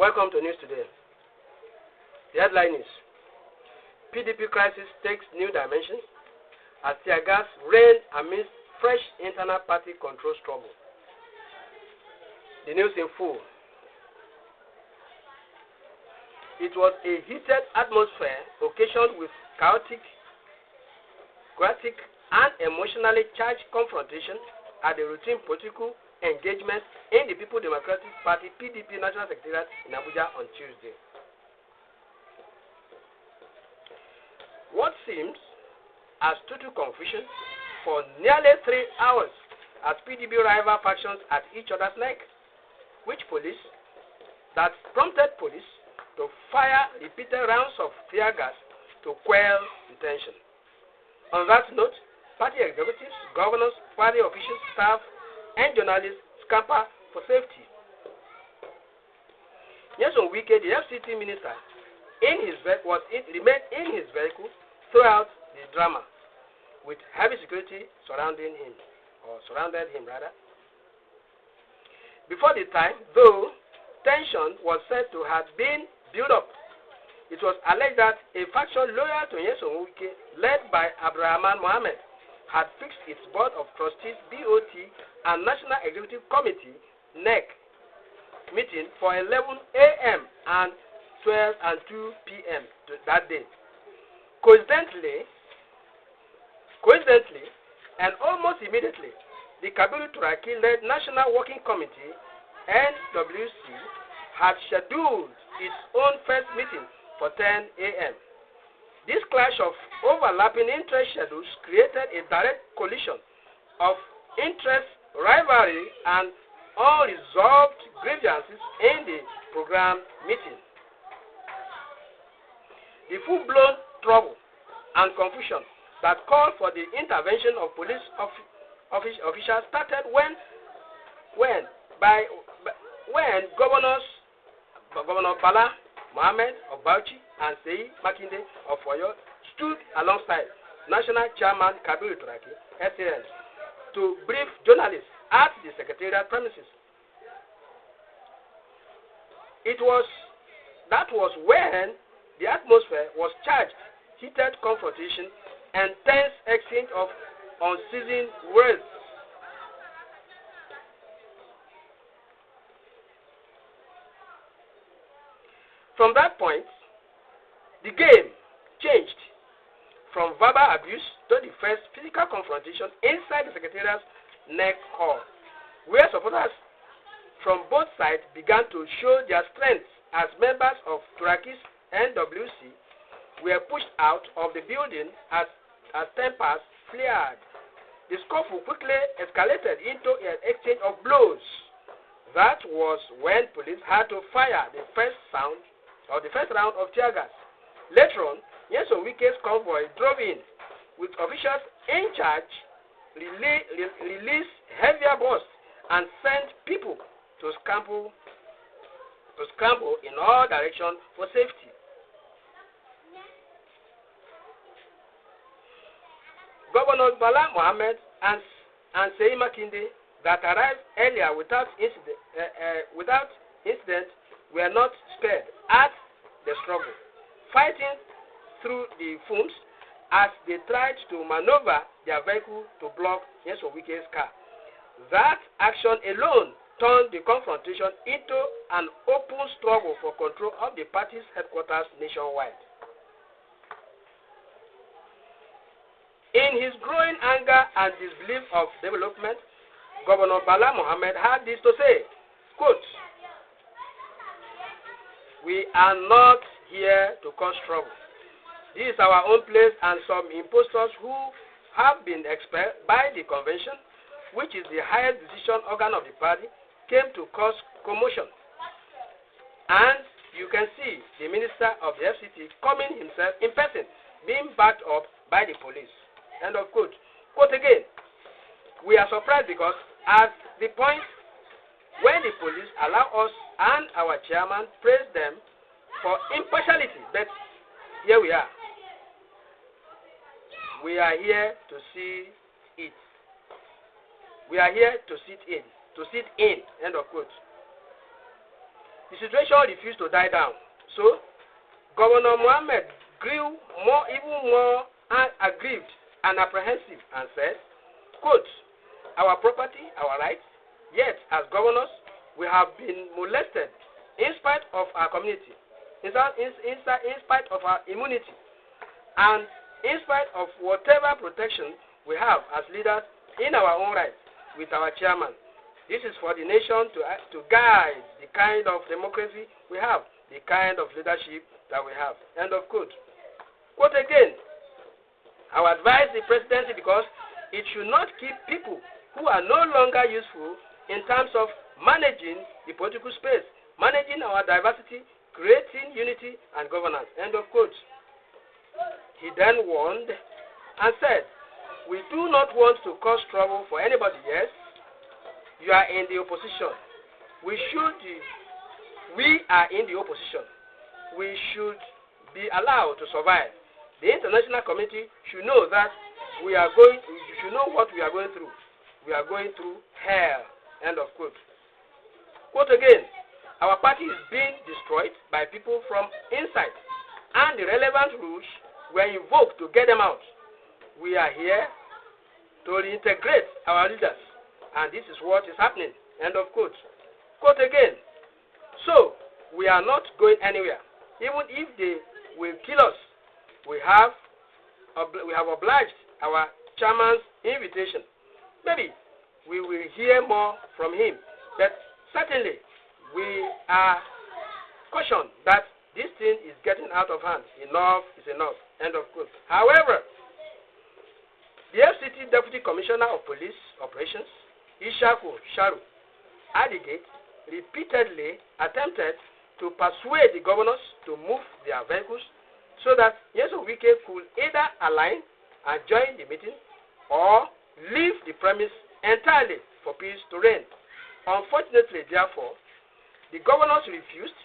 Welcome to News Today. The headline is PDP Crisis takes new dimensions as tear gas rained amidst fresh internal party control struggle. The news in full. It was a heated atmosphere occasioned with chaotic, and emotionally charged confrontation at the routine political engagement in the People's Democratic Party PDP National Secretariat in Abuja on Tuesday. What seems as total confusion for nearly 3 hours as PDP rival factions at each other's neck, which prompted police to fire repeated rounds of tear gas to quell the tension. On that note, party executives, governors, party officials, staff, and journalists scamper for safety. Nyesom Wike, the FCT minister, remained in his vehicle throughout the drama, with heavy security surrounded him. Before the time, though, tension was said to have been built up. It was alleged that a faction loyal to Nyesom Wike, led by Abdurrahman Mohammed, had fixed its Board of Trustees BOT and National Executive Committee NEC meeting for 11 a.m. and 12 and 2 p.m. that day. Coincidentally, and almost immediately, the Kabiru Turaki-led National Working Committee (NWC) had scheduled its own first meeting for 10 a.m. This clash of overlapping interest schedules created a direct collision of interest, rivalry, and unresolved grievances in the program meeting. The full-blown trouble and confusion that called for the intervention of police officials started when Governor Bala Mohammed of Bauchi and Seyi Makinde of Oyo stood alongside National Chairman Kabiru Turaki, SAN, to brief journalists at the Secretariat premises. That was when the atmosphere was charged, heated confrontation, and tense exchange of unceasing words. From that point, the game changed from verbal abuse to the first physical confrontation inside the Secretariat's NEC hall, where supporters from both sides began to show their strength as members of Turaki's NWC were pushed out of the building as tempers flared. The scuffle quickly escalated into an exchange of blows. That was when police had to fire the first round of tear gas. Later on, Nyesom Wike's convoy drove in, with officials in charge released heavier bullets and sent people to scramble in all directions for safety. Governor Bala Mohammed and Seyi Makinde, that arrived earlier without incident, were not spared at the struggle, fighting through the fumes as they tried to maneuver their vehicle to block Nyesom Wike's car. That action alone turned the confrontation into an open struggle for control of the party's headquarters nationwide. In his growing anger and disbelief of development, Governor Bala Mohammed had this to say, quote, "We are not here to cause trouble. This is our own place, and some impostors who have been expelled by the convention, which is the highest decision organ of the party, came to cause commotion. And you can see the minister of the FCT coming himself in person, being backed up by the police." End of quote. Quote again, "We are surprised because at the point when the police allow us and our chairman praise them for impartiality, but here we are. We are here to see it. We are here to sit in. End of quote. The situation refused to die down. So, Governor Mohammed grew even more aggrieved and apprehensive and said, quote, our property, our rights, yet as governors, we have been molested in spite of our community, in spite of our immunity, and in spite of whatever protection we have as leaders in our own right with our chairman. This is for the nation to guide the kind of democracy we have, the kind of leadership that we have. End of quote. Quote again, I would advise the presidency because it should not keep people who are no longer useful in terms of managing the political space, managing our diversity, creating unity and governance. End of quote. He then warned and said, we do not want to cause trouble for anybody. Yes, you are in the opposition. We are in the opposition. We should be allowed to survive. The international community should know that we should know what we are going through. We are going through hell. End of quote. Quote again, our party is being destroyed by people from inside, and the relevant rules were invoked to get them out. We are here to reintegrate our leaders, and this is what is happening. End of quote. Quote again, so we are not going anywhere. Even if they will kill us, we have obliged our chairman's invitation. Maybe we will hear more from him, but certainly we are cautioned that this thing is getting out of hand. Enough is enough. End of quote. However, the FCT Deputy Commissioner of Police Operations, Ishaku Sharu, at the gate, repeatedly attempted to persuade the governors to move their vehicles so that Nyesom Wike could either align and join the meeting or leave the premise entirely for peace to reign. Unfortunately, therefore, the governors refused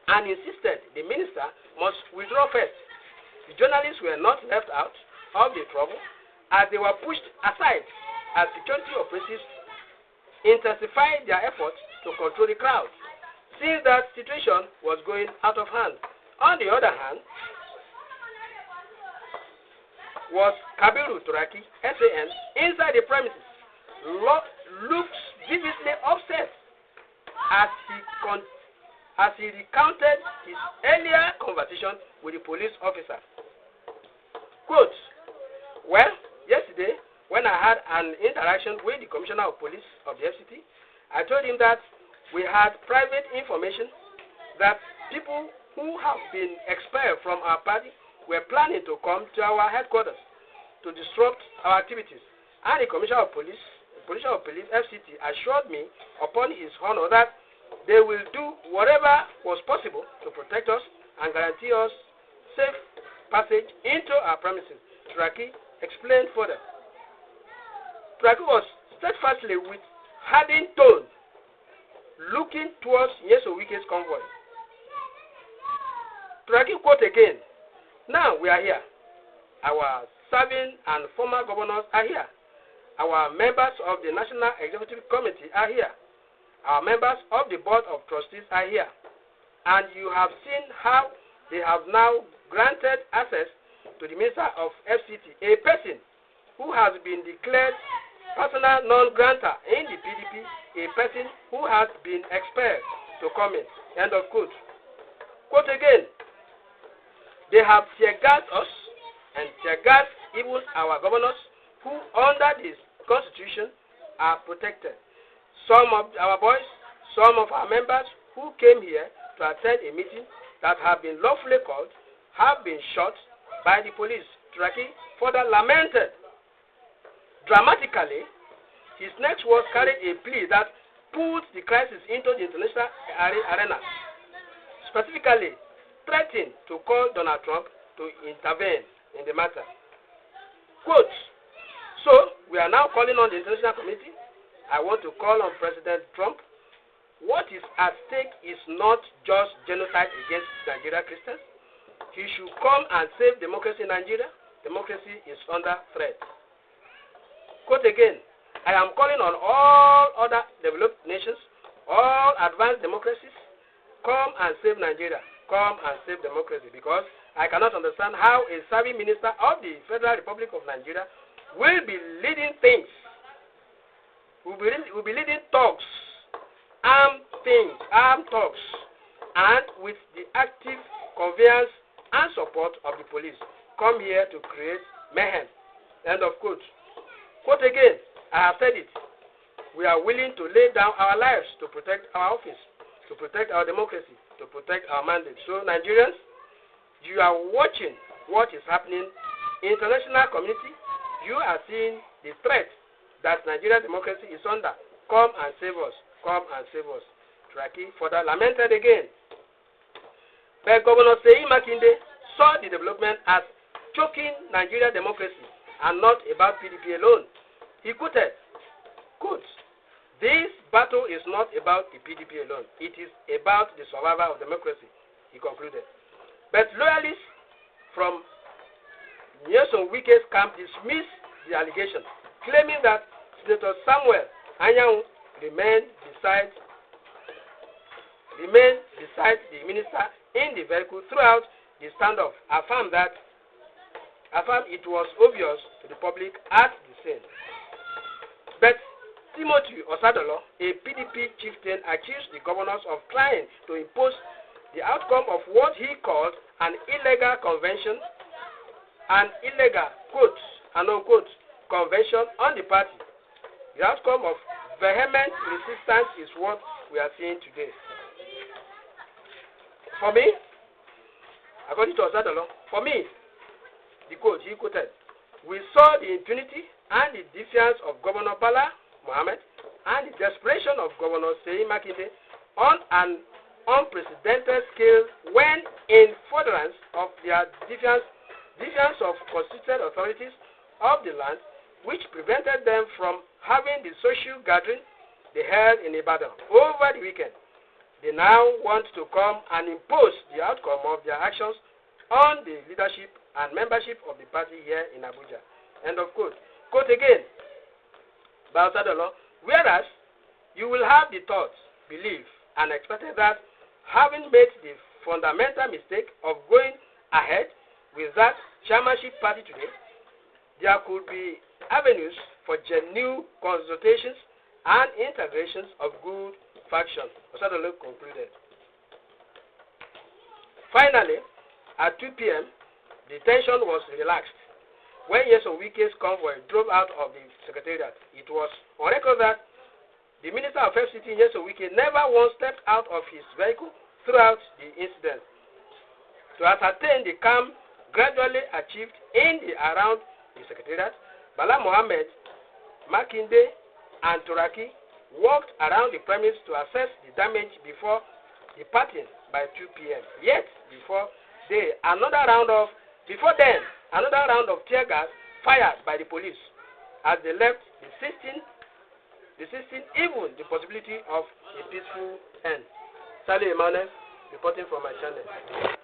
and insisted the minister must withdraw first. The journalists were not left out of the trouble as they were pushed aside as security operatives intensified their efforts to control the crowd, since that situation was going out of hand. On the other hand, was Kabiru Turaki, SAN, inside the premises, looked vividly upset as he recounted his earlier conversation with the police officer. Quote, well, yesterday, when I had an interaction with the Commissioner of Police of the FCT, I told him that we had private information that people who have been expelled from our party were planning to come to our headquarters to disrupt our activities. And the Commissioner of Police, FCT, assured me upon his honor that they will do whatever was possible to protect us and guarantee us safe passage into our premises. Turaki explained further. Turaki was steadfastly with hardened tone looking towards Nyesom Wike's convoy. Turaki quote again, now we are here. Our serving and former governors are here. Our members of the National Executive Committee are here. Our members of the Board of Trustees are here. And you have seen how they have now granted access to the Minister of FCT, a person who has been declared personal non-grantor in the PDP, a person who has been expelled to come in. End of quote. Quote again, they have tear-gassed us and tear-gassed even our governors who under this constitution are protected. Some of our boys, some of our members who came here to attend a meeting that have been lawfully called have been shot by the police. Turaki further lamented. Dramatically, his next words carried a plea that put the crisis into the international arena. Specifically, threatened to call Donald Trump to intervene in the matter. Quote, so we are now calling on the international community. I want to call on President Trump. What is at stake is not just genocide against Nigerian Christians. He should come and save democracy in Nigeria. Democracy is under threat. Quote again, I am calling on all other developed nations, all advanced democracies, come and save Nigeria, come and save democracy, because I cannot understand how a serving minister of the Federal Republic of Nigeria will be leading things, will be leading talks, armed talks, and with the active conveyance and support of the police, come here to create mayhem. End of quote. Quote again, I have said it. We are willing to lay down our lives to protect our office, to protect our democracy, to protect our mandate. So Nigerians, you are watching what is happening in international community. You are seeing the threat that Nigerian democracy is under. Come and save us. Come and save us. Traki further lamented again. But Governor Seyi Makinde saw the development as choking Nigerian democracy and not about PDP alone. He quoted, quote, "This battle is not about the PDP alone. It is about the survival of democracy," he concluded. But loyalists from Nyesom Wike's camp dismissed the allegation, claiming that Senator Samuel Anyanwu remained beside the minister in the vehicle throughout the standoff. Affirmed it was obvious to the public at the scene. But Timothy Osadolo, a PDP chieftain, accused the governors of trying to impose the outcome of what he called an illegal convention, an illegal, quote and unquote, convention on the party. The outcome of vehement resistance is what we are seeing today. For me, according to Osadolo, for me, the quote he quoted, "We saw the impunity and the defiance of Governor Bala Mohammed and the desperation of Governor Seyi Makinde on an unprecedented scale when, in furtherance of their defiance of constituted authorities of the land, which prevented them from having the social gathering they held in Ibadan over the weekend, they now want to come and impose the outcome of their actions on the leadership and membership of the party here in Abuja." End of quote. Quote again by Osadolo, "Whereas you will have the thought, belief, and expected that having made the fundamental mistake of going ahead with that chairmanship party today, there could be avenues for genuine consultations and integrations of good factions," Osadolo concluded. Finally, at 2 p.m., the tension was relaxed when Nyesom Wike's convoy drove out of the secretariat. It was on record that the Minister of FCT, Nyesom Wike, never once stepped out of his vehicle throughout the incident. To ascertain the calm gradually achieved in and around the secretariat, Bala Mohammed, Makinde, and Turaki walked around the premise to assess the damage before departing by 2 p.m. Yet, before then, another round of tear gas fired by the police as they left, desisting even the possibility of a peaceful end. Sally Emmanuel, reporting from my channel.